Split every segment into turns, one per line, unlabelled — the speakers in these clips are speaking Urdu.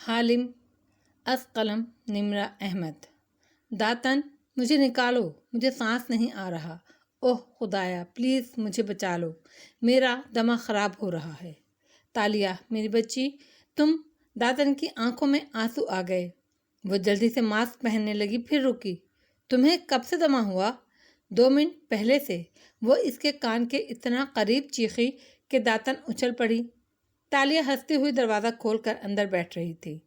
حالم از قلم نمرہ احمد۔ داتن مجھے نکالو، مجھے سانس نہیں آ رہا۔ اوہ خدایا پلیز مجھے بچا لو، میرا دماغ خراب ہو رہا ہے۔ تالیہ میری بچی تم۔ داتن کی آنکھوں میں آنسو آ گئے۔ وہ جلدی سے ماسک پہننے لگی، پھر رکی۔ تمہیں کب سے دمہ ہوا؟ 2 منٹ پہلے سے۔ وہ اس کے کان کے اتنا قریب چیخی کہ داتن اچھل پڑی۔ تالیہ ہنستی ہوئی دروازہ کھول کر اندر بیٹھ رہی تھی۔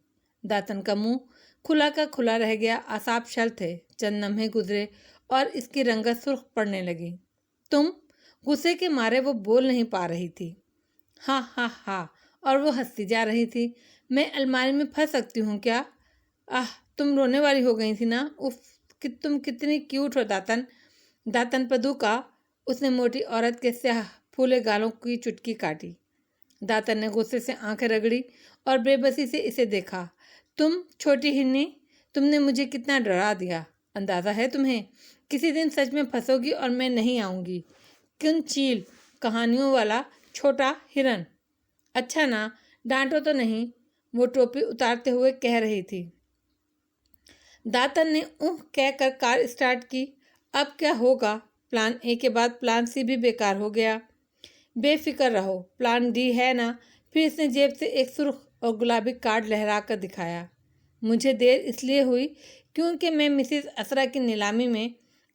داتن کا منہ کھلا کا کھلا رہ گیا، اعصاب شل تھے۔ چند لمحے گزرے اور اس کی رنگت سرخ پڑنے لگی۔ تم؟ غصے کے مارے وہ بول نہیں پا رہی تھی۔ ہاں ہاں ہاں، اور وہ ہنستی جا رہی تھی۔ میں الماری میں پھنس سکتی ہوں کیا؟ تم رونے والی ہو گئی تھی نا؟ اف کہ تم کتنی کیوٹ ہو داتن۔ داتن پدو کا۔ اس نے موٹی عورت کے سیاہ پھولے گالوں کی چٹکی کاٹی۔ داتن نے غصے سے آنکھیں رگڑی اور بے بسی سے اسے دیکھا۔ تم چھوٹی ہرنی، تم نے مجھے کتنا ڈرا دیا۔ اندازہ ہے تمہیں؟ کسی دن سچ میں پھنسو گی اور میں نہیں آؤں گی۔ کن چیل کہانیوں والا چھوٹا ہرن۔ اچھا نا، ڈانٹو تو نہیں، وہ ٹوپی اتارتے ہوئے کہہ رہی تھی۔ داتن نے کہہ کر کار اسٹارٹ کی۔ اب کیا ہوگا؟ پلان اے کے بعد پلان سی بھی بیکار ہو گیا۔ بے فکر رہو، پلان ڈی ہے نا؟ پھر اس نے جیب سے ایک سرخ اور گلابی کارڈ لہرا کر دکھایا۔ مجھے دیر اس لیے ہوئی کیونکہ میں مسز اسرا کی نیلامی میں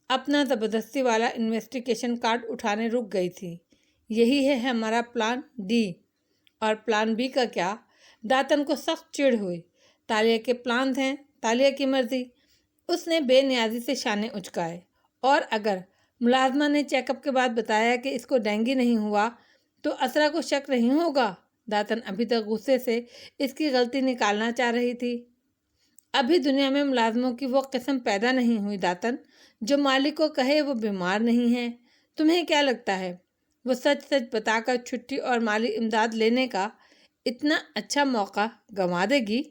اپنا زبردستی والا انویسٹیگیشن کارڈ اٹھانے رک گئی تھی۔ یہی ہے ہمارا پلان ڈی۔ اور پلان بی کا کیا؟ داتن کو سخت چڑ ہوئی۔ تالیہ کے پلانز ہیں، تالیہ کی مرضی۔ اس نے بے نیازی سے شانے اچکائے۔ اور اگر ملازمہ نے چیک اپ کے بعد بتایا کہ اس کو ڈینگی نہیں ہوا تو اسرا کو شک نہیں ہوگا؟ داتن ابھی تک غصے سے اس کی غلطی نکالنا چاہ رہی تھی۔ ابھی دنیا میں ملازموں کی وہ قسم پیدا نہیں ہوئی داتن، جو مالک کو کہے وہ بیمار نہیں ہے۔ تمہیں کیا لگتا ہے وہ سچ سچ بتا کر چھٹی اور مالی امداد لینے کا اتنا اچھا موقع گنوا دے گی؟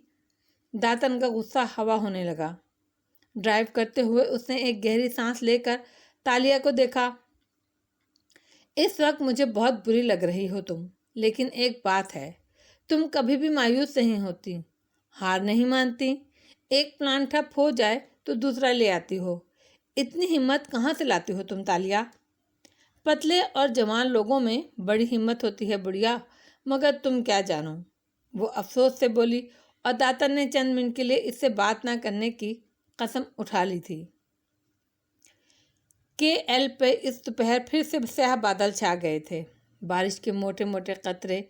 داتن کا غصہ ہوا ہونے لگا۔ ڈرائیو کرتے ہوئے اس نے ایک گہری سانس لے کر تالیہ کو دیکھا۔ اس وقت مجھے بہت بری لگ رہی ہو تم، لیکن ایک بات ہے، تم کبھی بھی مایوس نہیں ہوتی، ہار نہیں مانتی۔ ایک پلان ٹھپ ہو جائے تو دوسرا لے آتی ہو۔ اتنی ہمت کہاں سے لاتی ہو تم تالیہ؟ پتلے اور جوان لوگوں میں بڑی ہمت ہوتی ہے بڑھیا، مگر تم کیا جانو، وہ افسوس سے بولی، اور داتن نے چند منٹ کے لیے اس سے بات نہ کرنے کی قسم اٹھا لی تھی۔ کے ایل پہ اس دوپہر پھر سے سیاہ بادل چھا گئے تھے۔ بارش کے موٹے موٹے قطرے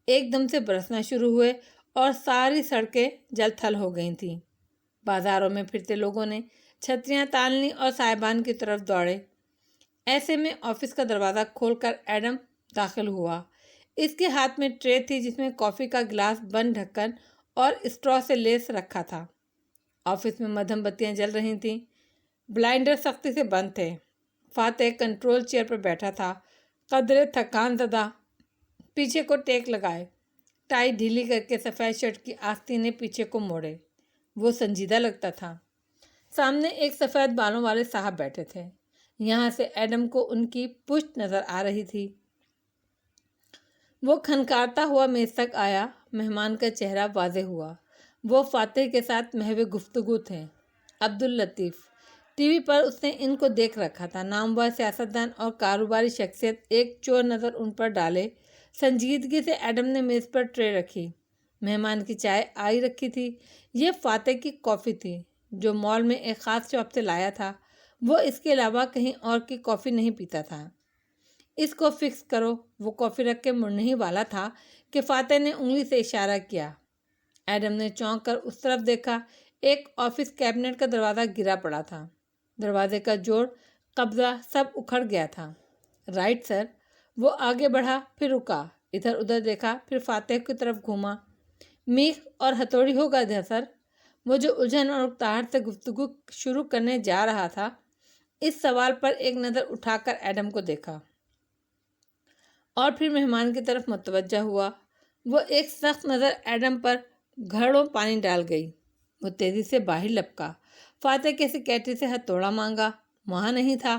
ایک دم سے برسنا شروع ہوئے اور ساری سڑکیں جل تھل ہو گئی تھیں۔ بازاروں میں پھرتے لوگوں نے چھتریاں تان لیں اور سائبان کی طرف دوڑے۔ ایسے میں آفس کا دروازہ کھول کر ایڈم داخل ہوا۔ اس کے ہاتھ میں ٹرے تھی جس میں کافی کا گلاس، بند ڈھکن اور اسٹرا سے لیس رکھا تھا۔ آفس میں مدھم بتیاں جل رہی تھیں، بلائنڈر سختی سے بند تھے۔ فاتح کنٹرول چیئر پر بیٹھا تھا، قدرے تھکان زدہ، پیچھے کو ٹیک لگائے، ٹائی ڈھیلی کر کے سفید شرٹ کی آستینے پیچھے کو موڑے۔ وہ سنجیدہ لگتا تھا۔ سامنے ایک سفید بالوں والے صاحب بیٹھے تھے۔ یہاں سے ایڈم کو ان کی پشت نظر آ رہی تھی۔ وہ کھنکارتا ہوا میز تک آیا۔ مہمان کا چہرہ واضح ہوا۔ وہ فاتح کے ساتھ محو گفتگو تھے۔ عبداللطیف ٹی وی پر اس نے ان کو دیکھ رکھا تھا۔ نامور سیاستدان اور کاروباری شخصیت ایک چور نظر ان پر ڈالے۔ سنجیدگی سے ایڈم نے میز پر ٹرے رکھی۔ مہمان کی چائے آئی رکھی تھی۔ یہ فاتح کی کافی تھی جو مال میں ایک خاص شاپ سے لایا تھا۔ وہ اس کے علاوہ کہیں اور کی کافی نہیں پیتا تھا۔ اس کو فکس کرو۔ وہ کافی رکھ کے مڑنے ہی والا تھا کہ فاتح نے انگلی سے اشارہ کیا۔ ایڈم نے چونک کر اس طرف دیکھا۔ ایک آفس کیبنٹ کا دروازہ گرا پڑا تھا۔ دروازے کا جوڑ، قبضہ سب اکھڑ گیا تھا۔ Right sir. وہ آگے بڑھا، پھر رکا، ادھر ادھر دیکھا، پھر فاتح کی طرف گھوما۔ میخ اور ہتھوڑی ہوگا سر؟ وہ جو الجھن اور اکتاہٹ سے گفتگو شروع کرنے جا رہا تھا، اس سوال پر ایک نظر اٹھا کر ایڈم کو دیکھا اور پھر مہمان کی طرف متوجہ ہوا۔ وہ ایک سخت نظر ایڈم پر گھڑوں پانی ڈال گئی۔ وہ تیزی سے باہر لپکا۔ فاتح کے سیکریٹری سے ہتھوڑا مانگا، وہاں نہیں تھا۔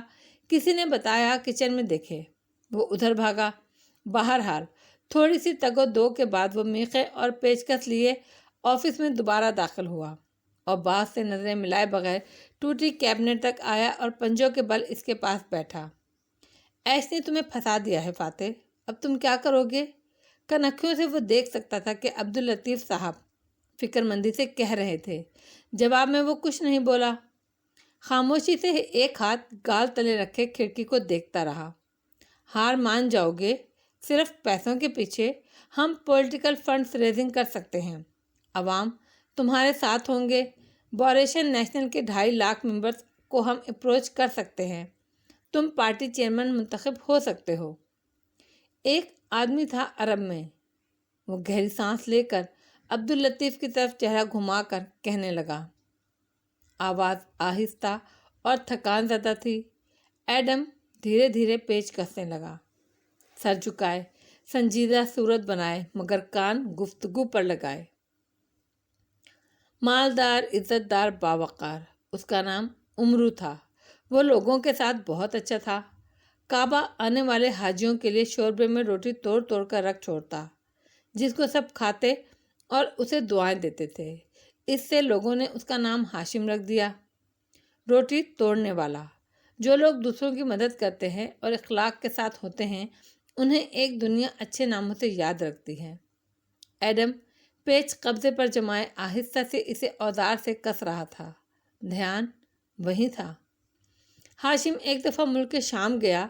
کسی نے بتایا کچن میں دیکھے۔ وہ ادھر بھاگا۔ بہرحال تھوڑی سی تگ و دو کے بعد وہ میخیں اور پیچکس لیے آفس میں دوبارہ داخل ہوا اور باز سے نظریں ملائے بغیر ٹوٹی کیبنٹ تک آیا اور پنجوں کے بل اس کے پاس بیٹھا۔ ایش نے تمہیں پھنسا دیا ہے فاتح، اب تم کیا کرو گے؟ کنکھیوں سے وہ دیکھ سکتا تھا کہ عبداللطیف صاحب فکر مندی سے کہہ رہے تھے۔ جواب میں وہ کچھ نہیں بولا، خاموشی سے ایک ہاتھ گال تلے رکھے کھڑکی کو دیکھتا رہا۔ ہار مان جاؤ گے؟ صرف پیسوں کے پیچھے؟ ہم پولیٹیکل فنڈز ریزنگ کر سکتے ہیں، عوام تمہارے ساتھ ہوں گے، بوریشن نیشنل کے 2.5 لاکھ ممبرز کو ہم اپروچ کر سکتے ہیں، تم پارٹی چیئرمین منتخب ہو سکتے ہو۔ ایک آدمی تھا عرب میں، وہ گہری سانس لے کر عبداللطیف کی طرف چہرہ گھما کر کہنے لگا، آواز آہستہ اور تھکان زدہ تھی۔ ایڈم دھیرے دھیرے پیچ کسنے لگا، سر جھکائے، سنجیدہ صورت بنائے مگر کان گفتگو پر لگائے۔ مالدار، عزت دار، باوقار، اس کا نام عمرو تھا۔ وہ لوگوں کے ساتھ بہت اچھا تھا۔ کعبہ آنے والے حاجیوں کے لیے شوربے میں روٹی توڑ توڑ کر رکھ چھوڑتا، جس کو سب کھاتے اور اسے دعائیں دیتے تھے۔ اس سے لوگوں نے اس کا نام ہاشم رکھ دیا، روٹی توڑنے والا۔ جو لوگ دوسروں کی مدد کرتے ہیں اور اخلاق کے ساتھ ہوتے ہیں، انہیں ایک دنیا اچھے ناموں سے یاد رکھتی ہے۔ ایڈم پیچ قبضے پر جمائے آہستہ سے اسے اوزار سے کس رہا تھا، دھیان وہیں تھا۔ ہاشم ایک دفعہ ملک شام گیا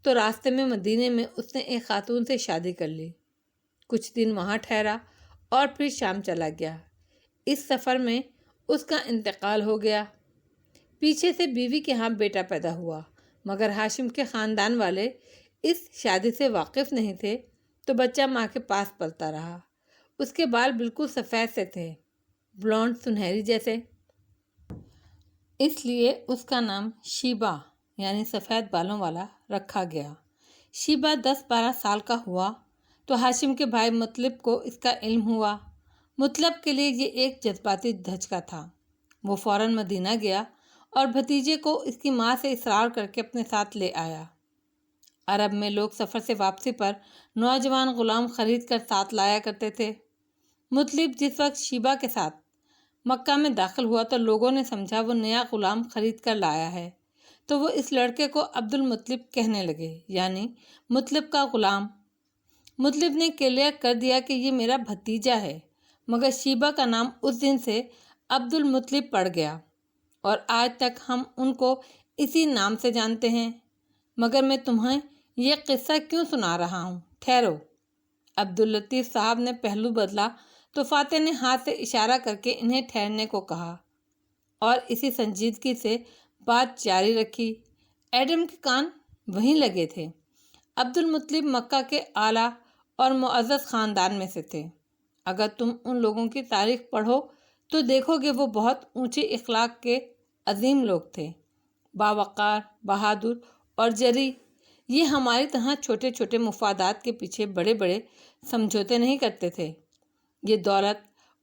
تو راستے میں مدینے میں اس نے ایک خاتون سے شادی کر لی، کچھ دن وہاں ٹھہرا اور پھر شام چلا گیا۔ اس سفر میں اس کا انتقال ہو گیا۔ پیچھے سے بیوی کے ہاں بیٹا پیدا ہوا، مگر ہاشم کے خاندان والے اس شادی سے واقف نہیں تھے تو بچہ ماں کے پاس پلتا رہا۔ اس کے بال بالکل سفید سے تھے، بلونڈ سنہری جیسے، اس لیے اس کا نام شیبہ یعنی سفید بالوں والا رکھا گیا۔ شیبہ 10-12 سال کا ہوا تو ہاشم کے بھائی مطلب کو اس کا علم ہوا۔ مطلب کے لیے یہ ایک جذباتی دھچکا تھا۔ وہ فوراً مدینہ گیا اور بھتیجے کو اس کی ماں سے اصرار کر کے اپنے ساتھ لے آیا۔ عرب میں لوگ سفر سے واپسی پر نوجوان غلام خرید کر ساتھ لایا کرتے تھے۔ مطلب جس وقت شیبہ کے ساتھ مکہ میں داخل ہوا تو لوگوں نے سمجھا وہ نیا غلام خرید کر لایا ہے، تو وہ اس لڑکے کو عبد المطلب کہنے لگے، یعنی مطلب کا غلام۔ مطلب نے کلیئر کر دیا کہ یہ میرا بھتیجا ہے، مگر شیبہ کا نام اس دن سے عبد المطلب پڑ گیا اور آج تک ہم ان کو اسی نام سے جانتے ہیں۔ مگر میں تمہیں یہ قصہ کیوں سنا رہا ہوں؟ ٹھہرو۔ عبداللطیف صاحب نے پہلو بدلا تو فاتح نے ہاتھ سے اشارہ کر کے انہیں ٹھہرنے کو کہا اور اسی سنجیدگی سے بات جاری رکھی۔ ایڈم کے کان وہیں لگے تھے۔ عبد المطلب مکہ کے اعلیٰ اور معزز خاندان میں سے تھے۔ اگر تم ان لوگوں کی تاریخ پڑھو تو دیکھو گے وہ بہت اونچے اخلاق کے عظیم لوگ تھے، باوقار، بہادر اور جری۔ یہ ہماری طرح چھوٹے چھوٹے مفادات کے پیچھے بڑے بڑے سمجھوتے نہیں کرتے تھے۔ یہ دولت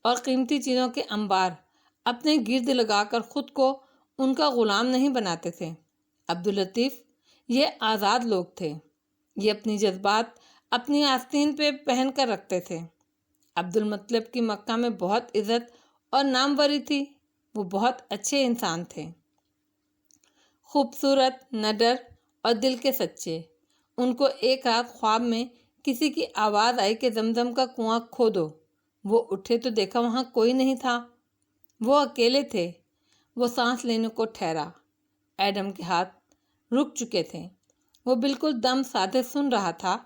اور قیمتی چیزوں کے انبار اپنے گرد لگا کر خود کو ان کا غلام نہیں بناتے تھے۔ عبداللطیف یہ آزاد لوگ تھے، یہ اپنی جذبات اپنی آستین پہ پہن کر رکھتے تھے۔ عبد المطلب کی مکہ میں بہت عزت اور ناموری تھی، وہ بہت اچھے انسان تھے، خوبصورت، نڈر اور دل کے سچے۔ ان کو ایک رات خواب میں کسی کی آواز آئی کہ زمزم کا کنواں کھودو۔ وہ اٹھے تو دیکھا وہاں کوئی نہیں تھا، وہ اکیلے تھے۔ وہ سانس لینے کو ٹھہرا۔ ایڈم کے ہاتھ رک چکے تھے، وہ بالکل دم سادھے سن رہا تھا،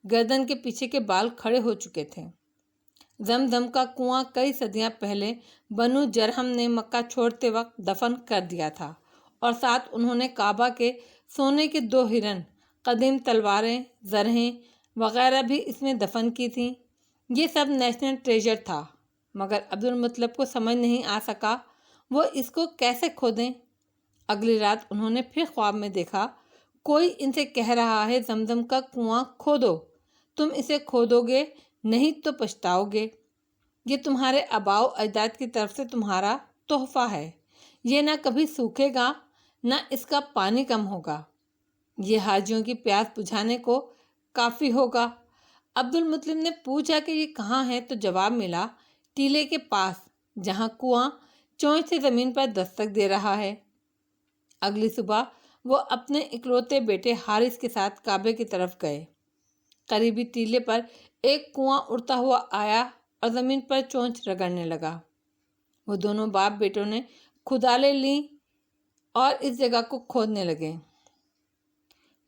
گردن کے پیچھے کے بال کھڑے ہو چکے تھے۔ زمزم کا کنواں کئی صدیاں پہلے بنو جرہم نے مکہ چھوڑتے وقت دفن کر دیا تھا، اور ساتھ انہوں نے کعبہ کے سونے کے 2 ہرن، قدیم تلواریں، زرہیں وغیرہ بھی اس میں دفن کی تھیں۔ یہ سب نیشنل ٹریجر تھا، مگر عبد المطلب کو سمجھ نہیں آ سکا وہ اس کو کیسے کھودیں۔ اگلی رات انہوں نے پھر خواب میں دیکھا کوئی ان سے کہہ رہا ہے زمزم کا کنواں کھودو، تم اسے کھودو گے نہیں تو پچھتاؤ گے، یہ تمہارے آباء و اجداد کی طرف سے تمہارا تحفہ ہے، یہ نہ کبھی سوکھے گا نہ اس کا پانی کم ہوگا، یہ حاجیوں کی پیاس بجھانے کو کافی ہوگا۔ عبد المطلب نے پوچھا کہ یہ کہاں ہے تو جواب ملا، ٹیلے کے پاس جہاں کنواں چونچ سے زمین پر دستک دے رہا ہے۔ اگلی صبح وہ اپنے اکلوتے بیٹے حارث کے ساتھ کعبے کی طرف گئے۔ قریبی ٹیلے پر ایک کنواں اڑتا ہوا آیا اور زمین پر چونچ رگڑنے لگا۔ وہ دونوں باپ بیٹوں نے کھدالیں لیں اور اس جگہ کو کھودنے لگے۔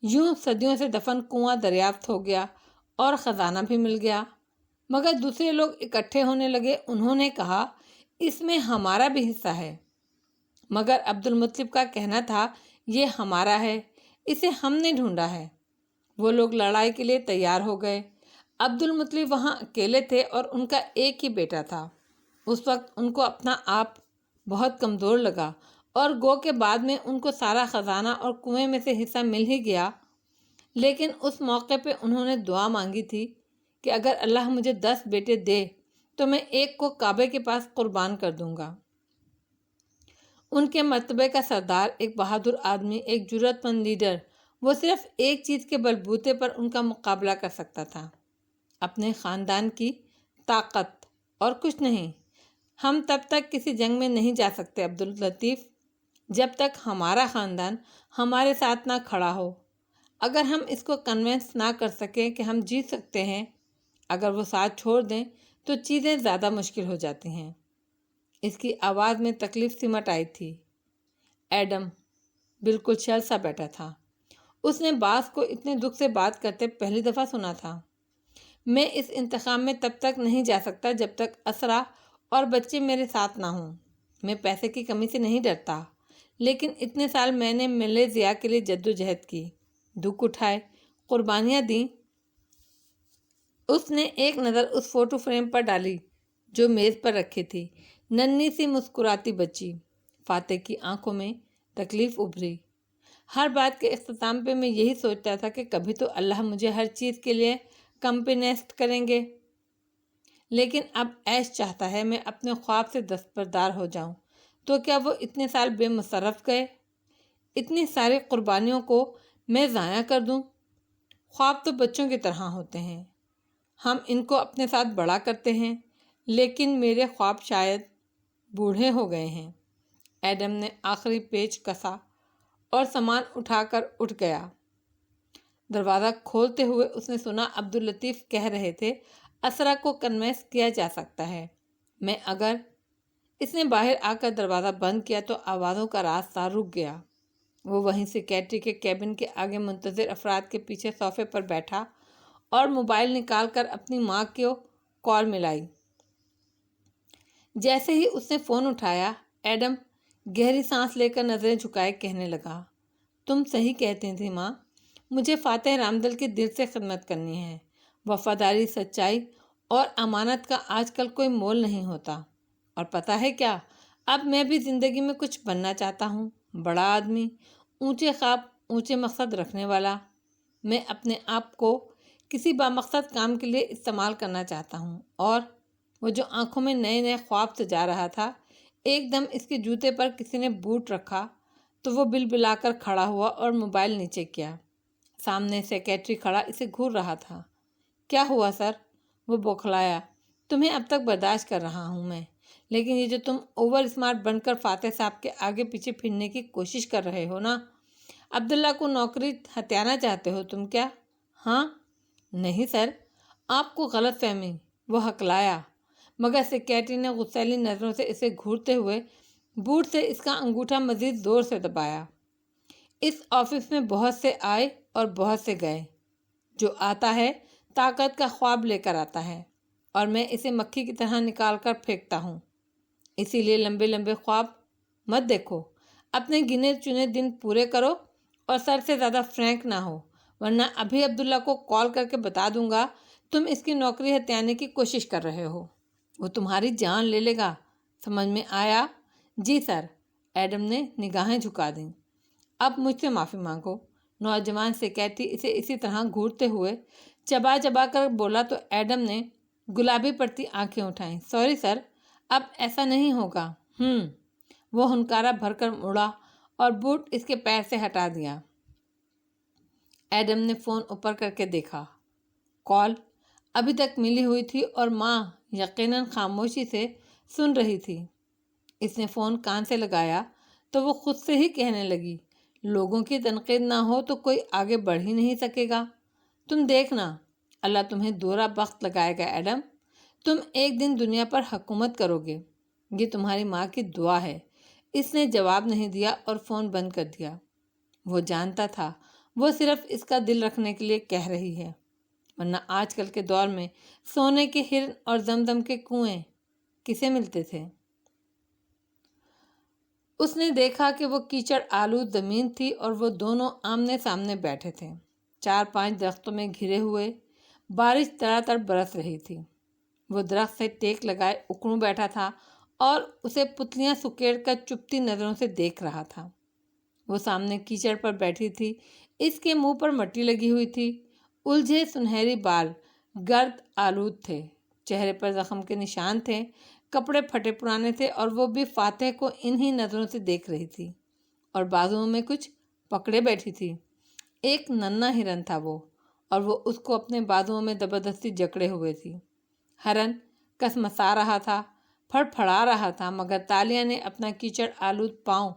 یوں صدیوں سے دفن کنواں دریافت ہو گیا اور خزانہ بھی مل گیا۔ مگر دوسرے لوگ اکٹھے ہونے لگے۔ انہوں نے کہا اس میں ہمارا بھی حصہ ہے، مگر عبد المطلب کا کہنا تھا یہ ہمارا ہے، اسے ہم نے ڈھونڈا ہے۔ وہ لوگ لڑائی کے لیے تیار ہو گئے۔ عبد المطلب وہاں اکیلے تھے اور ان کا ایک ہی بیٹا تھا۔ اس وقت ان کو اپنا آپ بہت کمزور لگا اور گو کہ بعد میں ان کو سارا خزانہ اور کنویں میں سے حصہ مل ہی گیا، لیکن اس موقع پہ انہوں نے دعا مانگی تھی کہ اگر اللہ مجھے 10 بیٹے دے تو میں ایک کو کعبے کے پاس قربان کر دوں گا۔ ان کے مرتبے کا سردار، ایک بہادر آدمی، ایک جرأت مند لیڈر، وہ صرف ایک چیز کے بلبوتے پر ان کا مقابلہ کر سکتا تھا، اپنے خاندان کی طاقت، اور کچھ نہیں۔ ہم تب تک کسی جنگ میں نہیں جا سکتے عبداللطیف جب تک ہمارا خاندان ہمارے ساتھ نہ کھڑا ہو۔ اگر ہم اس کو کنونس نہ کر سکیں کہ ہم جیت سکتے ہیں، اگر وہ ساتھ چھوڑ دیں تو چیزیں زیادہ مشکل ہو جاتی ہیں۔ اس کی آواز میں تکلیف سمٹ آئی تھی۔ ایڈم بالکل چل سا بیٹھا تھا۔ اس نے باس کو اتنے دکھ سے بات کرتے پہلی دفعہ سنا تھا۔ میں اس انتخاب میں تب تک نہیں جا سکتا جب تک اسرا اور بچے میرے ساتھ نہ ہوں۔ میں پیسے کی کمی سے نہیں ڈرتا، لیکن اتنے سال میں نے ملیزیا کے لیے جدوجہد کی، دکھ اٹھائے، قربانیاں دیں۔ اس نے ایک نظر اس فوٹو فریم پر ڈالی جو میز پر رکھی تھی۔ ننھی سی مسکراتی بچی۔ فاتح کی آنکھوں میں تکلیف ابھری۔ ہر بات کے اختتام پہ میں یہی سوچتا تھا کہ کبھی تو اللہ مجھے ہر چیز کے لیے کمپنسیٹ کریں گے، لیکن اب عیش چاہتا ہے میں اپنے خواب سے دستبردار ہو جاؤں۔ تو کیا وہ اتنے سال بے مصرف گئے؟ اتنی ساری قربانیوں کو میں ضائع کر دوں؟ خواب تو بچوں کی طرح ہوتے ہیں، ہم ان کو اپنے ساتھ بڑا کرتے ہیں، لیکن میرے خواب شاید بوڑھے ہو گئے ہیں۔ ایڈم نے آخری پیچ کسا اور سامان اٹھا کر اٹھ گیا۔ دروازہ کھولتے ہوئے اس نے سنا عبداللطیف کہہ رہے تھے اسرا کو کنوینس کیا جا سکتا ہے میں اگر۔ اس نے باہر آ کر دروازہ بند کیا تو آوازوں کا راستہ رک گیا۔ وہ وہیں سیکیٹری کے کیبن کے آگے منتظر افراد کے پیچھے صوفے پر بیٹھا اور موبائل نکال کر اپنی ماں کو کال ملائی۔ جیسے ہی اس نے فون اٹھایا، ایڈم گہری سانس لے کر نظریں جھکائے کہنے لگا، تم صحیح کہتی تھی ماں، مجھے فاتح رامدل کی دل سے خدمت کرنی ہے۔ وفاداری، سچائی اور امانت کا آج کل کوئی مول نہیں ہوتا۔ اور پتہ ہے کیا، اب میں بھی زندگی میں کچھ بننا چاہتا ہوں، بڑا آدمی، اونچے خواب، اونچے مقصد رکھنے والا۔ میں اپنے آپ کو کسی بامقصد کام کے لیے استعمال کرنا چاہتا ہوں۔ اور وہ جو آنکھوں میں نئے نئے خواب سجا رہا تھا، ایک دم اس کے جوتے پر کسی نے بوٹ رکھا تو وہ بلا کر کھڑا ہوا اور موبائل نیچے کیا۔ سامنے سیکیٹری کھڑا اسے گھور رہا تھا۔ کیا ہوا سر؟ وہ بوکھلایا۔ تمہیں اب تک برداشت کر رہا ہوں میں، لیکن یہ جو تم اوور اسمارٹ بن کر فاتح صاحب کے آگے پیچھے پھرنے کی کوشش کر رہے ہو نا، عبداللہ کو نوکری ہتھیانا چاہتے ہو تم کیا؟ ہاں؟ نہیں سر، آپ کو غلط فہمی، وہ ہکلایا، مگر سیکیٹری نے غصیلی نظروں سے اسے گھورتے ہوئے بوٹ سے اس کا انگوٹھا مزید زور سے دبایا۔ اس آفس میں بہت سے آئے اور بہت سے گئے۔ جو آتا ہے طاقت کا خواب لے کر آتا ہے، اور میں اسے مکھی کی طرح نکال کر پھینکتا ہوں۔ اسی لیے لمبے لمبے خواب مت دیکھو، اپنے گنے چنے دن پورے کرو اور سر سے زیادہ فرینک نہ ہو، ورنہ ابھی عبداللہ کو کال کر کے بتا دوں گا تم اس کی نوکری ہتھیانے کی کوشش کر رہے ہو۔ وہ تمہاری جان لے لے گا، سمجھ میں آیا؟ جی سر، ایڈم نے نگاہیں جھکا دیں۔ اب مجھ سے معافی مانگو۔ نوجوان سیکیٹری اسے اسی طرح گھورتے ہوئے چبا چبا کر بولا تو ایڈم نے گلابی پڑتی آنکھیں اٹھائیں۔ سوری سر، اب ایسا نہیں ہوگا۔ وہ ہنکارا بھر کر مڑا اور بوٹ اس کے پیر سے ہٹا دیا۔ ایڈم نے فون اوپر کر کے دیکھا۔ کال ابھی تک ملی ہوئی تھی اور ماں یقیناً خاموشی سے سن رہی تھی۔ اس نے فون کان سے لگایا تو وہ خود سے ہی کہنے لگی، لوگوں کی تنقید نہ ہو تو کوئی آگے بڑھ ہی نہیں سکے گا۔ تم دیکھنا، اللہ تمہیں دوہرا بخت لگائے گا ایڈم، تم ایک دن دنیا پر حکومت کرو گے، یہ تمہاری ماں کی دعا ہے۔ اس نے جواب نہیں دیا اور فون بند کر دیا۔ وہ جانتا تھا وہ صرف اس کا دل رکھنے کے لیے کہہ رہی ہے، ورنہ آج کل کے دور میں سونے کے ہرن اور زمزم کے کنویں کسے ملتے تھے۔ اس نے دیکھا کہ وہ کیچڑ آلود زمین تھی اور وہ دونوں آمنے سامنے بیٹھے تھے، 4-5 درختوں میں گھرے ہوئے۔ بارش تڑاطڑ برس رہی تھی۔ وہ درخت سے ٹیک لگائے اکڑوں بیٹھا تھا اور اسے پتلیاں سکیڑ کر چپتی نظروں سے دیکھ رہا تھا۔ وہ سامنے کیچڑ پر بیٹھی تھی، اس کے منہ پر مٹی لگی ہوئی تھی، الجھے سنہری بال گرد آلود تھے، چہرے پر زخم کے نشان تھے، کپڑے پھٹے پرانے تھے اور وہ بھی فاتح کو انہی نظروں سے دیکھ رہی تھی اور بازوؤں میں کچھ پکڑے بیٹھی تھی۔ ایک ننھا ہرن تھا وہ، اور وہ اس کو اپنے بازوؤں میں زبردستی جکڑے ہوئے تھی۔ ہرن کسمسا رہا تھا، پھڑ پھڑا رہا تھا، مگر تالیہ نے اپنا کیچڑ آلود پاؤں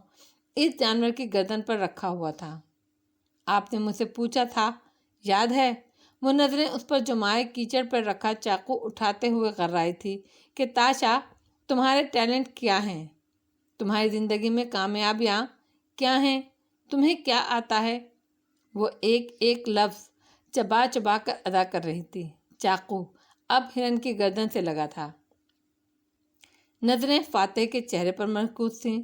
اس جانور کی گردن پر رکھا ہوا تھا۔ آپ نے مجھ سے پوچھا تھا، یاد ہے؟ وہ نظریں اس پر جمائے کیچڑ پر رکھا چاقو اٹھاتے ہوئے غرائی تھی کہ تاشا، تمہارے ٹیلنٹ کیا ہیں؟ تمہاری زندگی میں کامیابیاں کیا ہیں؟ تمہیں کیا آتا ہے؟ وہ ایک ایک لفظ چبا چبا کر ادا کر رہی تھی۔ چاقو اب ہرن کی گردن سے لگا تھا۔ نظریں فاتح کے چہرے پر مرکوز تھیں۔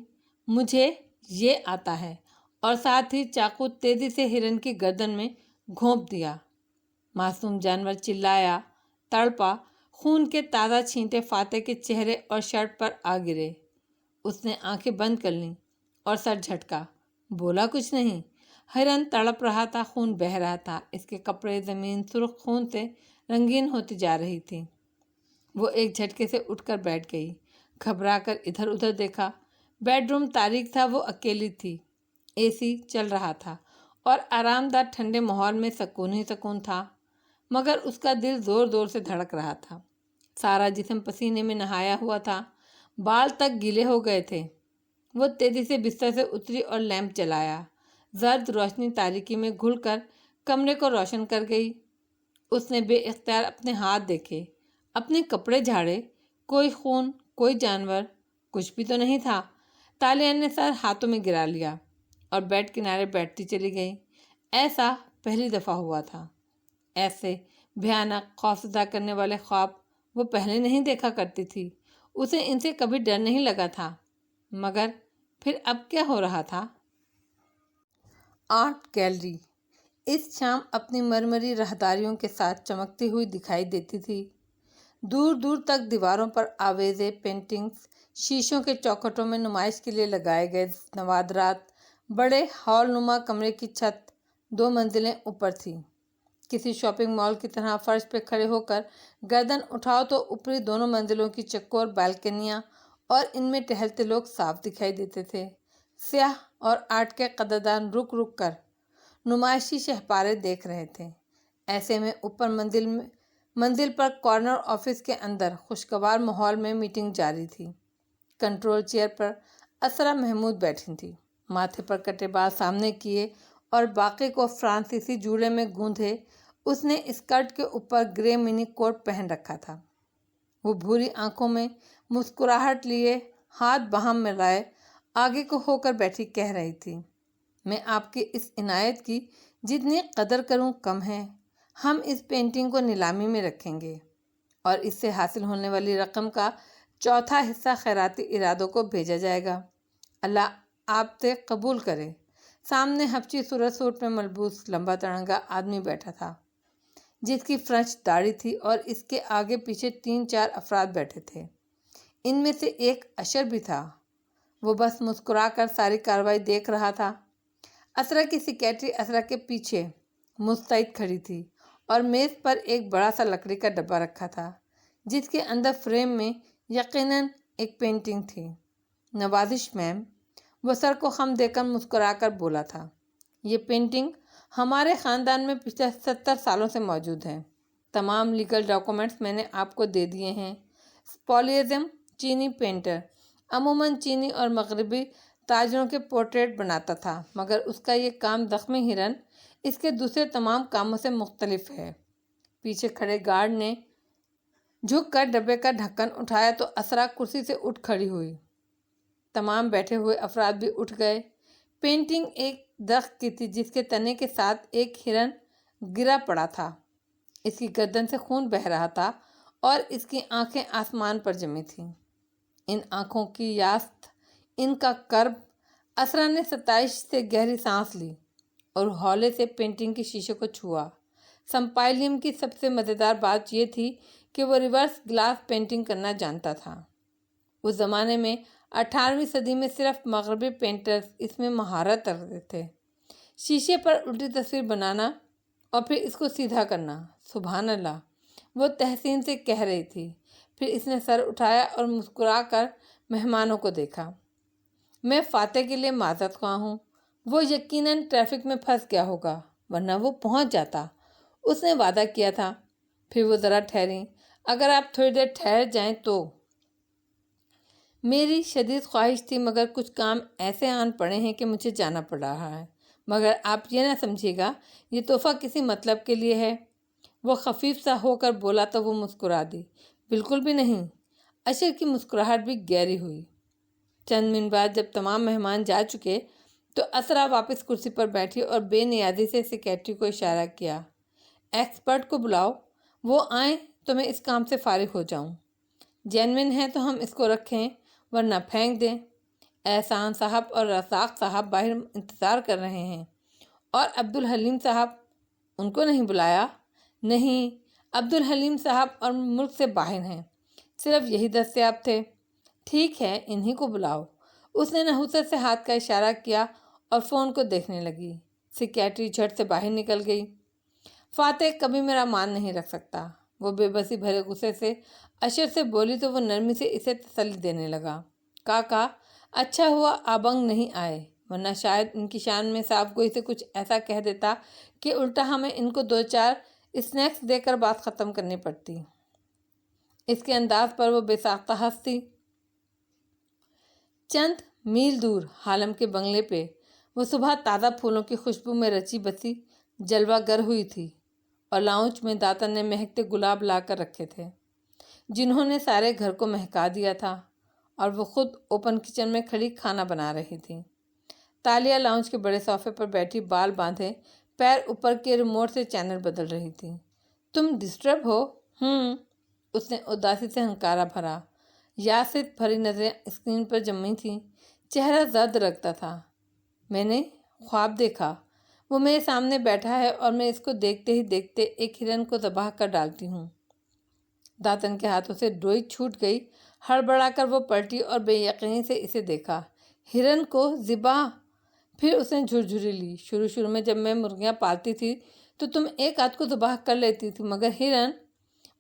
مجھے یہ آتا ہے، اور ساتھ ہی چاقو تیزی سے ہرن کی گردن میں گھونپ دیا۔ معصوم جانور چلایا، تڑپا، خون کے تازہ چھینٹے فاتح کے چہرے اور شرٹ پر آ گرے۔ اس نے آنکھیں بند کر لیں اور سر جھٹکا، بولا کچھ نہیں۔ ہرن تڑپ رہا تھا، خون بہہ رہا تھا، اس کے کپڑے زمین سرخ خون سے رنگین ہوتی جا رہی تھی۔ وہ ایک جھٹکے سے اٹھ کر بیٹھ گئی، گھبرا کر ادھر ادھر دیکھا۔ بیڈ روم تاریک تھا، وہ اکیلی تھی، اے سی چل رہا تھا اور آرام دہ ٹھنڈے ماحول میں سکون ہی سکون تھا، مگر اس کا دل زور زور سے دھڑک رہا تھا۔ سارا جسم پسینے میں نہایا ہوا تھا، بال تک گیلے ہو گئے تھے۔ وہ تیزی سے بستر سے اتری اور لیمپ جلایا۔ زرد روشنی تاریکی میں گھل کر کمرے کو روشن کر گئی۔ اس نے بے اختیار اپنے ہاتھ دیکھے، اپنے کپڑے جھاڑے، کوئی خون، کوئی جانور، کچھ بھی تو نہیں تھا۔ تالیہ نے سر ہاتھوں میں گرا لیا اور بیڈ کنارے بیٹھتی چلی گئی۔ ایسا پہلی دفعہ ہوا تھا۔ ایسے بھیانک خوفزدہ کرنے والے خواب وہ پہلے نہیں دیکھا کرتی تھی۔ اسے ان سے کبھی ڈر نہیں لگا تھا، مگر پھر اب کیا ہو رہا تھا؟ آرٹ گیلری اس شام اپنی مرمری راہداریوں کے ساتھ چمکتی ہوئی دکھائی دیتی تھی۔ دور دور تک دیواروں پر آویزیں، پینٹنگز، شیشوں کے چوکھٹوں میں نمائش کے لیے لگائے گئے نوادرات۔ بڑے ہال نما کمرے کی چھت 2 منزلیں اوپر تھی۔ کسی شاپنگ مال کی طرح فرش پہ کھڑے ہو کر گردن اٹھاؤ تو اوپری دونوں منزلوں کی چکور بالکنیاں اور ان میں ٹہلتے لوگ صاف دکھائی دیتے تھے۔ سیاح اور آرٹ کے قدردان رک رک کر نمائشی شہپارے دیکھ رہے تھے۔ ایسے میں اوپر منزل پر کارنر آفس کے اندر خوشگوار ماحول میں میٹنگ جاری تھی۔ کنٹرول چیئر پر اسرا محمود بیٹھی تھی، ماتھے پر کٹے بال سامنے کیے اور باقی کو فرانسیسی جوڑے میں گوندھے۔ اس نے اسکرٹ کے اوپر گرے منی کوٹ پہن رکھا تھا۔ وہ بھوری آنکھوں میں مسکراہٹ لیے ہاتھ باہم میں لائے آگے کو ہو کر بیٹھی کہہ رہی تھی، میں آپ کی اس عنایت کی جتنی قدر کروں کم ہے۔ ہم اس پینٹنگ کو نیلامی میں رکھیں گے اور اس سے حاصل ہونے والی رقم کا چوتھا حصہ خیراتی ارادوں کو بھیجا جائے گا۔ اللہ آپ سے قبول کرے۔ سامنے حبشی سورج سوٹ میں ملبوس لمبا تڑنگا آدمی بیٹھا تھا، جس کی فرنچ داڑھی تھی، اور اس کے آگے پیچھے 3-4 افراد بیٹھے تھے۔ ان میں سے ایک اشر بھی تھا۔ وہ بس مسکرا کر ساری کارروائی دیکھ رہا تھا۔ اسرا کی سیکریٹری اسرا کے پیچھے مستعد کھڑی تھی اور میز پر ایک بڑا سا لکڑی کا ڈبہ رکھا تھا، جس کے اندر فریم میں یقیناً ایک پینٹنگ تھی۔ نوازش میم، وہ سر کو خم دے کر مسکرا کر بولا تھا، یہ پینٹنگ ہمارے خاندان میں پچھلے 70 سالوں سے موجود ہے۔ تمام لیگل ڈاکومنٹس میں نے آپ کو دے دیے ہیں۔ پولیزم چینی پینٹر عموماً چینی اور مغربی تاجروں کے پورٹریٹ بناتا تھا، مگر اس کا یہ کام زخمی ہرن اس کے دوسرے تمام کاموں سے مختلف ہے۔ پیچھے کھڑے گارڈ نے جھک کر ڈبے کا ڈھکن اٹھایا تو اسرا کرسی سے اٹھ کھڑی ہوئی۔ تمام بیٹھے ہوئے افراد بھی اٹھ گئے۔ پینٹنگ ایک درخت کی تھی جس کے تنے کے ساتھ ایک ہرن گرا پڑا تھا۔ اس کی گردن سے خون بہہ رہا تھا اور اس کی آنکھیں آسمان پر جمی تھیں۔ ان آنکھوں کی یاست، ان کا کرب۔ اسرا نے ستائش سے گہری سانس لی اور ہولے سے پینٹنگ کے شیشے کو چھوا۔ سمپائلیم کی سب سے مزیدار بات یہ تھی کہ وہ ریورس گلاس پینٹنگ کرنا جانتا تھا۔ اس زمانے میں 18ویں صدی میں صرف مغربی پینٹرز اس میں مہارت رکھتے تھے۔ شیشے پر الٹی تصویر بنانا اور پھر اس کو سیدھا کرنا، سبحان اللہ، وہ تحسین سے کہہ رہی تھی۔ پھر اس نے سر اٹھایا اور مسکرا کر مہمانوں کو دیکھا۔ میں فاتح کے لیے معذرت خواہ ہوں، وہ یقیناً ٹریفک میں پھنس گیا ہوگا ورنہ وہ پہنچ جاتا، اس نے وعدہ کیا تھا۔ پھر وہ ذرا ٹھہریں، اگر آپ تھوڑی دیر ٹھہر جائیں تو۔ میری شدید خواہش تھی مگر کچھ کام ایسے آن پڑے ہیں کہ مجھے جانا پڑ رہا ہے، مگر آپ یہ نہ سمجھیے گا یہ تحفہ کسی مطلب کے لیے ہے۔ وہ خفیف سا ہو کر بولا تو وہ مسکرا دی۔ بالکل بھی نہیں۔ اشر کی مسکراہٹ بھی گہری ہوئی۔ چند منٹ بعد جب تمام مہمان جا چکے تو اسرا واپس کرسی پر بیٹھی اور بے نیازی سے سیکریٹری کو اشارہ کیا، ایکسپرٹ کو بلاؤ، وہ آئیں تو میں اس کام سے فارغ ہو جاؤں۔ جینوئن ہے تو ہم اس کو رکھیں ورنہ پھینک دیں۔ احسان صاحب اور رزاق صاحب باہر انتظار کر رہے ہیں۔ اور عبدالحلیم صاحب، ان کو نہیں بلایا؟ نہیں، عبدالحلیم صاحب اور ملک سے باہر ہیں، صرف یہی دستیاب تھے۔ ٹھیک ہے، انہی کو بلاؤ۔ اس نے نحوست سے ہاتھ کا اشارہ کیا اور فون کو دیکھنے لگی۔ سیکریٹری جھٹ سے باہر نکل گئی۔ فاتح کبھی میرا مان نہیں رکھ سکتا، وہ بے بسی بھرے غصے سے اشر سے بولی تو وہ نرمی سے اسے تسلی دینے لگا۔ کاکا، اچھا ہوا آبنگ نہیں آئے، ورنہ شاید ان کی شان میں صاف گوئی سے کچھ ایسا کہہ دیتا کہ الٹا ہمیں ان کو 2-4 اسنیکس دے کر بات ختم کرنی پڑتی۔ اس کے انداز پر وہ بے ساختہ ہنس تھی۔ چند میل دور حالم کے بنگلے پہ وہ صبح تازہ پھولوں کی خوشبو میں رچی بسی جلوہ گر ہوئی تھی، اور لاؤنج میں داتن نے مہکتے گلاب لا کر رکھے تھے جنہوں نے سارے گھر کو مہکا دیا تھا، اور وہ خود اوپن کچن میں کھڑی کھانا بنا رہی تھی۔ تالیہ لاؤنج کے بڑے صوفے پر بیٹھی بال باندھے پیر اوپر کے ریموٹ سے چینل بدل رہی تھی۔ تم ڈسٹرب ہو؟ اس نے اداسی سے ہنکارا بھرا۔ یاست بھری نظریں اسکرین پر جمی تھیں، چہرہ زرد رکھتا تھا۔ میں نے خواب دیکھا، وہ میرے سامنے بیٹھا ہے اور میں اس کو دیکھتے ہی دیکھتے ایک ہرن کو ذبح کر ڈالتی ہوں۔ داتن کے ہاتھوں سے ڈوئی چھوٹ گئی۔ ہڑبڑا کر وہ پلٹی اور بے یقینی سے اسے دیکھا۔ ہرن کو ذبح؟ پھر اس نے جھرجھری لی۔ شروع میں جب میں مرغیاں پالتی تھی تو تم ایک آدھ کو ذبح کر لیتی تھی، مگر ہرن؟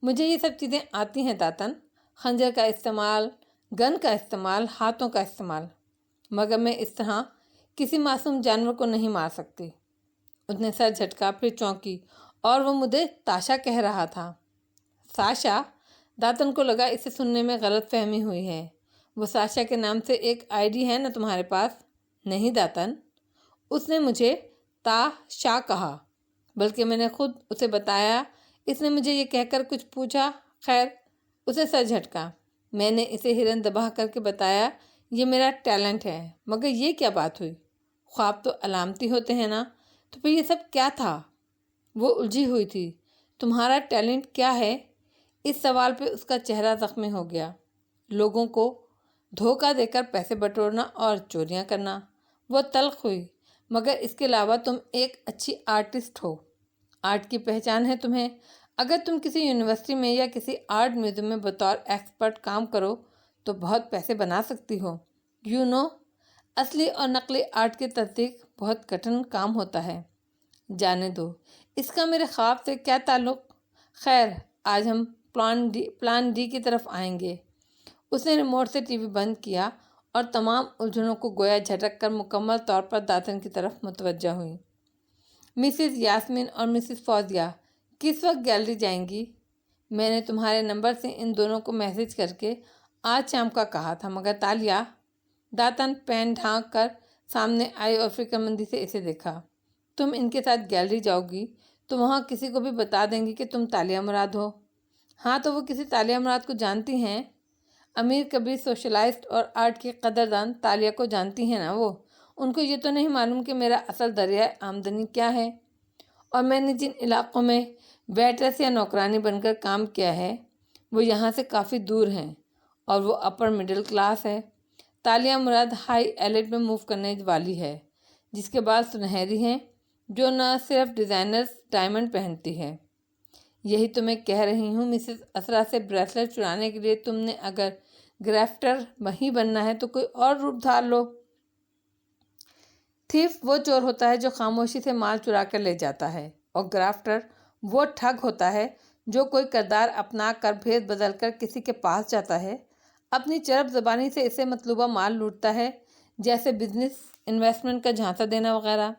مجھے یہ سب چیزیں آتی ہیں داتن، خنجر کا استعمال، گن کا استعمال، ہاتھوں کا استعمال، مگر میں اس طرح کسی معصوم جانور کو نہیں مار سکتی۔ اس نے سر جھٹکا، پھر چونکی، اور وہ مجھے تاشا کہہ رہا تھا۔ ساشا؟ داتن کو لگا اسے سننے میں غلط فہمی ہوئی ہے۔ وہ ساشا کے نام سے ایک آئی ڈی ہے نا تمہارے پاس؟ نہیں داتن، اس نے مجھے تاشا کہا، بلکہ میں نے خود اسے بتایا، اس نے مجھے یہ کہہ کر کچھ پوچھا۔ خیر، اسے سر جھٹکا۔ میں نے اسے ہرن ذبح کر کے بتایا، یہ میرا ٹیلنٹ ہے۔ مگر یہ کیا بات ہوئی؟ خواب تو علامتی ہوتے ہیں نا، تو پھر یہ سب کیا تھا؟ وہ الجھی ہوئی تھی۔ تمہارا ٹیلنٹ کیا ہے؟ اس سوال پہ اس کا چہرہ زخمی ہو گیا۔ لوگوں کو دھوکہ دے کر پیسے بٹورنا اور چوریاں کرنا۔ وہ تلخ ہوئی۔ مگر اس کے علاوہ تم ایک اچھی آرٹسٹ ہو، آرٹ کی پہچان ہے تمہیں۔ اگر تم کسی یونیورسٹی میں یا کسی آرٹ میوزیم میں بطور ایکسپرٹ کام کرو تو بہت پیسے بنا سکتی ہو۔ اصلی اور نقلی آرٹ کی تصدیق بہت کٹھن کام ہوتا ہے۔ جانے دو، اس کا میرے خواب سے کیا تعلق؟ خیر، آج ہم پلان ڈی کی طرف آئیں گے۔ اس نے ریموٹ سے ٹی وی بند کیا اور تمام الجھنوں کو گویا جھٹک کر مکمل طور پر داتن کی طرف متوجہ ہوئی۔ مسز یاسمین اور مسز فوزیہ کس وقت گیلری جائیں گی؟ میں نے تمہارے نمبر سے ان دونوں کو میسج کر کے آج شام کا کہا تھا، مگر تالیہ۔ داتن پین ڈھانک کر سامنے آئی اور فکر مندی سے اسے دیکھا۔ تم ان کے ساتھ گیلری جاؤ گی تو وہاں کسی کو بھی بتا دیں گی کہ تم تالیہ مراد ہو؟ ہاں، تو وہ کسی تالیہ مراد کو جانتی ہیں؟ امیر کبیر سوشلائسٹ اور آرٹ کی قدردان تالیہ کو جانتی ہیں نا وہ؟ ان کو یہ تو نہیں معلوم کہ میرا اصل ذریعہ آمدنی کیا ہے، اور میں نے جن علاقوں میں ویٹرس یا نوکرانی بن کر کام کیا ہے وہ یہاں سے کافی دور ہیں، اور وہ اپر مڈل کلاس ہے۔ تالیہ مراد ہائی ایلٹ میں موو کرنے والی ہے، جس کے بال سنہری ہیں، جو نہ صرف ڈیزائنرز ڈائمنڈ پہنتی ہے۔ یہی تو میں کہہ رہی ہوں، مسز اسرا سے بریسلٹ چرانے کے لیے تم نے اگر گرافٹر وہیں بننا ہے تو کوئی اور روپ دھار لو۔ تھیف وہ چور ہوتا ہے جو خاموشی سے مال چرا کر لے جاتا ہے، اور گرافٹر وہ ٹھگ ہوتا ہے جو کوئی کردار اپنا کر بھید بدل کر کسی کے پاس جاتا ہے، اپنی چرب زبانی سے اسے مطلوبہ مال لوٹتا ہے، جیسے بزنس انویسٹمنٹ کا جھانسا دینا وغیرہ۔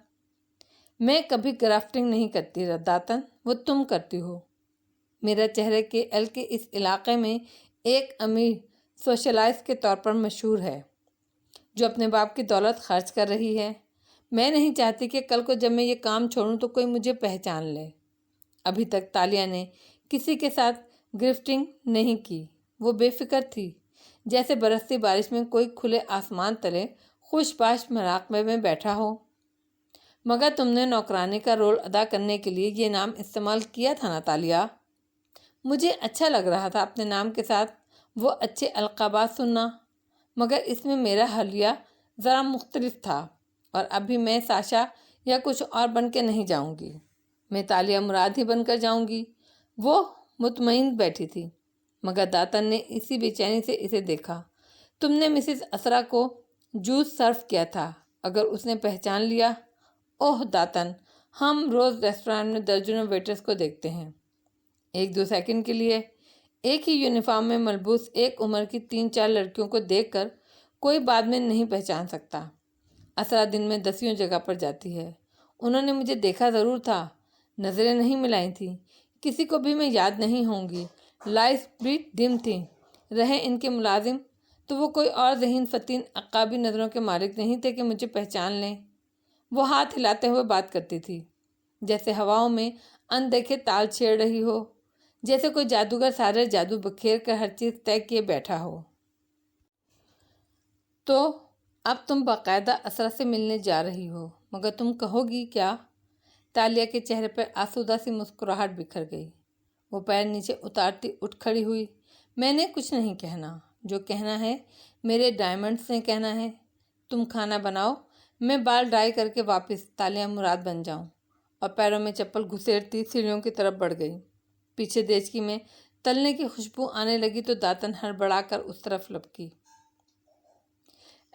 میں کبھی گرافٹنگ نہیں کرتی داتن، وہ تم کرتی ہو۔ میرا چہرے کے ایل کے اس علاقے میں ایک امیر سوشلائسٹ کے طور پر مشہور ہے جو اپنے باپ کی دولت خرچ کر رہی ہے۔ میں نہیں چاہتی کہ کل کو جب میں یہ کام چھوڑوں تو کوئی مجھے پہچان لے۔ ابھی تک تالیہ نے کسی کے ساتھ گرفٹنگ نہیں کی۔ وہ بے فکر تھی، جیسے برستی بارش میں کوئی کھلے آسمان تلے خوش باش مراقبے میں بیٹھا ہو۔ مگر تم نے نوکرانی کا رول ادا کرنے کے لیے یہ نام استعمال کیا تھا نا تالیہ؟ مجھے اچھا لگ رہا تھا اپنے نام کے ساتھ وہ اچھے القابات سننا، مگر اس میں میرا حلیہ ذرا مختلف تھا، اور ابھی میں ساشا یا کچھ اور بن کے نہیں جاؤں گی، میں تالیہ مراد ہی بن کر جاؤں گی۔ وہ مطمئن بیٹھی تھی، مگر داتن نے اسی بے چینی سے اسے دیکھا۔ تم نے مسز اسرا کو جوس سرو کیا تھا، اگر اس نے پہچان لیا؟ اوہ داتن، ہم روز ریسٹورانٹ میں درجنوں ویٹرز کو دیکھتے ہیں، 1-2 سیکنڈ کے لیے ایک ہی یونیفارم میں ملبوس ایک عمر کی 3-4 لڑکیوں کو دیکھ کر کوئی بعد میں نہیں پہچان سکتا۔ اسرا دن میں 10 جگہ پر جاتی ہے، انہوں نے مجھے دیکھا ضرور تھا، نظریں نہیں ملائی تھیں، کسی کو بھی میں یاد نہیں ہوں گی، لائٹس بھی ڈم تھیں، رہے ان کے ملازم تو وہ کوئی اور ذہین فتین عقابی نظروں کے مالک نہیں تھے کہ مجھے پہچان لیں۔ وہ ہاتھ ہلاتے ہوئے بات کرتی تھی، جیسے ہواؤں میں اندیکھے تال چھیڑ رہی ہو، جیسے کوئی جادوگر سارے جادو بکھیر کر ہر چیز طے کیے بیٹھا ہو۔ تو اب تم باقاعدہ اسرا سے ملنے جا رہی ہو، مگر تم کہو گی کیا؟ تالیہ کے چہرے پر آسودہ سی مسکراہٹ بکھر گئی۔ وہ پیر نیچے اتارتی اٹھ کھڑی ہوئی۔ میں نے کچھ نہیں کہنا، جو کہنا ہے میرے ڈائمنڈس نے کہنا ہے۔ تم کھانا بناؤ، میں بال ڈائی کر کے واپس تالیہ مراد بن جاؤں، اور پیروں میں چپل گھسیٹتی سیڑھیوں کی طرف بڑھ گئی۔ پیچھے دیچکی میں تلنے کی خوشبو آنے لگی تو داتن ہڑبڑا کر اس طرف لپکی۔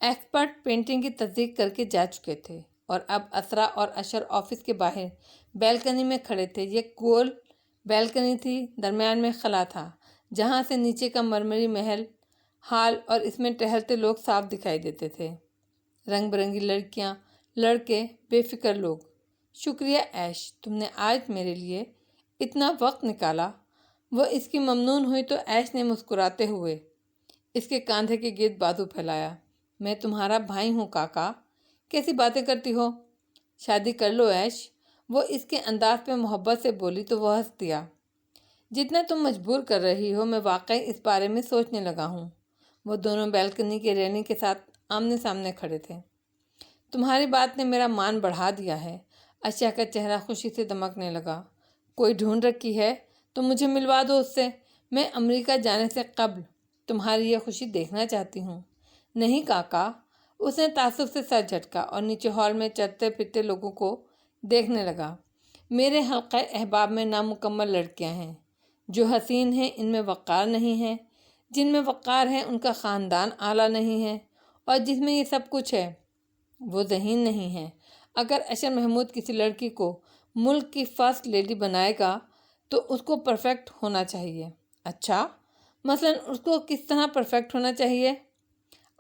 ایکسپرٹ پینٹنگ کی تصدیق کر کے جا چکے تھے، اور اب اسرا اور اشر آفس کے باہر بیلکنی میں کھڑے تھے۔ یہ گول بیلکنی تھی، درمیان میں خلا تھا جہاں سے نیچے کا مرمری محل ہال اور اس میں ٹہلتے لوگ صاف دکھائی دیتے تھے، رنگ برنگی لڑکیاں، لڑکے، بے فکر لوگ۔ شکریہ ایش، تم نے آج میرے لیے اتنا وقت نکالا۔ وہ اس کی ممنون ہوئی تو ایش نے مسکراتے ہوئے اس کے کاندھے کے گرد بازو پھیلایا۔ میں تمہارا بھائی ہوں کاکا، کیسی باتیں کرتی ہو؟ شادی کر لو ایش، وہ اس کے انداز پہ محبت سے بولی تو وہ ہنس دیا۔ جتنا تم مجبور کر رہی ہو، میں واقعی اس بارے میں سوچنے لگا ہوں۔ وہ دونوں بیلکنی کے ریلنگ کے ساتھ آمنے سامنے کھڑے تھے۔ تمہاری بات نے میرا مان بڑھا دیا ہے۔ اشیا کا چہرہ خوشی سے دمکنے لگا۔ کوئی ڈھونڈ رکھی ہے تو مجھے ملوا دو اس سے، میں امریکہ جانے سے قبل تمہاری یہ خوشی دیکھنا چاہتی ہوں۔ نہیں کاکا، اس نے تعصب سے سر جھٹکا اور نیچے ہال میں چلتے پھرتے لوگوں کو دیکھنے لگا۔ میرے حلقہ احباب میں نامکمل لڑکیاں ہیں، جو حسین ہیں ان میں وقار نہیں ہے، جن میں وقار ہے ان کا خاندان اعلیٰ نہیں ہے، اور جس میں یہ سب کچھ ہے وہ ذہین نہیں ہے۔ اگر اشر محمود کسی لڑکی کو ملک کی فرسٹ لیڈی بنائے گا تو اس کو پرفیکٹ ہونا چاہیے۔ اچھا، مثلاً اس کو کس طرح پرفیکٹ ہونا چاہیے؟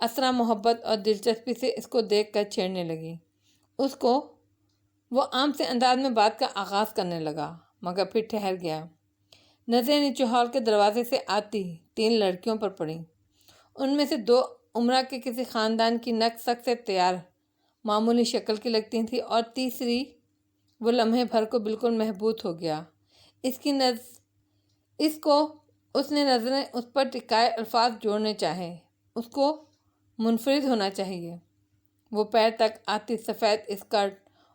اسرا محبت اور دلچسپی سے اس کو دیکھ کر چھیڑنے لگی۔ اس کو وہ عام سے انداز میں بات کا آغاز کرنے لگا، مگر پھر ٹھہر گیا۔ نظریں نیچے ہال کے دروازے سے آتی 3 لڑکیوں پر پڑیں۔ ان میں سے 2 عمرہ کے کسی خاندان کی نک سک سے تیار معمولی شکل کی لگتی تھی، اور تیسری وہ لمحے بھر کو بالکل محبوط ہو گیا۔ اس نے نظریں اس پر ٹکائے الفاظ جوڑنے چاہے، اس کو منفرد ہونا چاہیے۔ وہ پیر تک آتی سفید اسکرٹ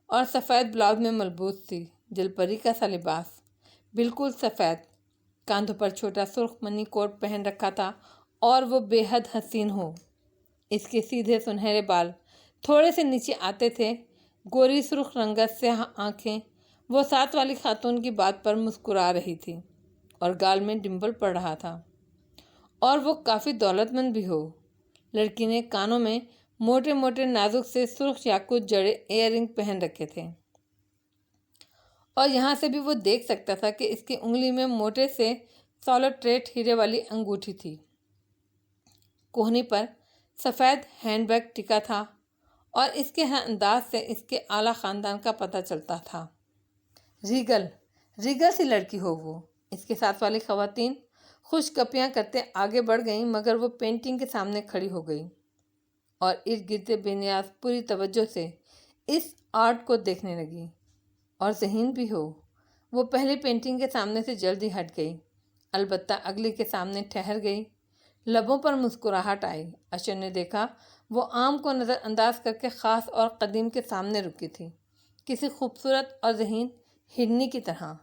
اور سفید بلاؤز میں ملبوس تھی، جل پری کا سا لباس، بالکل سفید، کاندھوں پر چھوٹا سرخ منی کوٹ پہن رکھا تھا، اور وہ بے حد حسین ہو۔ اس کے سیدھے سنہرے بال تھوڑے سے نیچے آتے تھے، گوری سرخ رنگت سے آنکھیں وہ ساتھ والی خاتون کی بات پر مسکرا رہی تھی، اور گال میں ڈمپل پڑ رہا تھا، اور وہ کافی دولت مند بھی ہو۔ لڑکی نے کانوں میں موٹے موٹے نازک سے سرخ یاقوت جڑے ایئر رنگ پہن رکھے تھے، اور یہاں سے بھی وہ دیکھ سکتا تھا کہ اس کی انگلی میں موٹے سے سولٹریٹ ہیرے والی انگوٹھی تھی۔ کوہنی پر سفید ہینڈ بیگ ٹکا تھا، اور اس کے ہر انداز سے اس کے اعلیٰ خاندان کا پتہ چلتا تھا۔ ریگل سی لڑکی ہو وہ۔ اس کے ساتھ والی خواتین خوش گپیاں کرتے آگے بڑھ گئیں، مگر وہ پینٹنگ کے سامنے کھڑی ہو گئی اور ارد گرد بے نیاز پوری توجہ سے اس آرٹ کو دیکھنے لگی، اور ذہین بھی ہو۔ وہ پہلی پینٹنگ کے سامنے سے جلدی ہٹ گئی، البتہ اگلی کے سامنے ٹھہر گئی۔ لبوں پر مسکراہٹ آئی۔ اشر نے دیکھا وہ آم کو نظر انداز کر کے خاص اور قدیم کے سامنے رکی تھی، کسی خوبصورت اور ذہین ہرنی کی طرح۔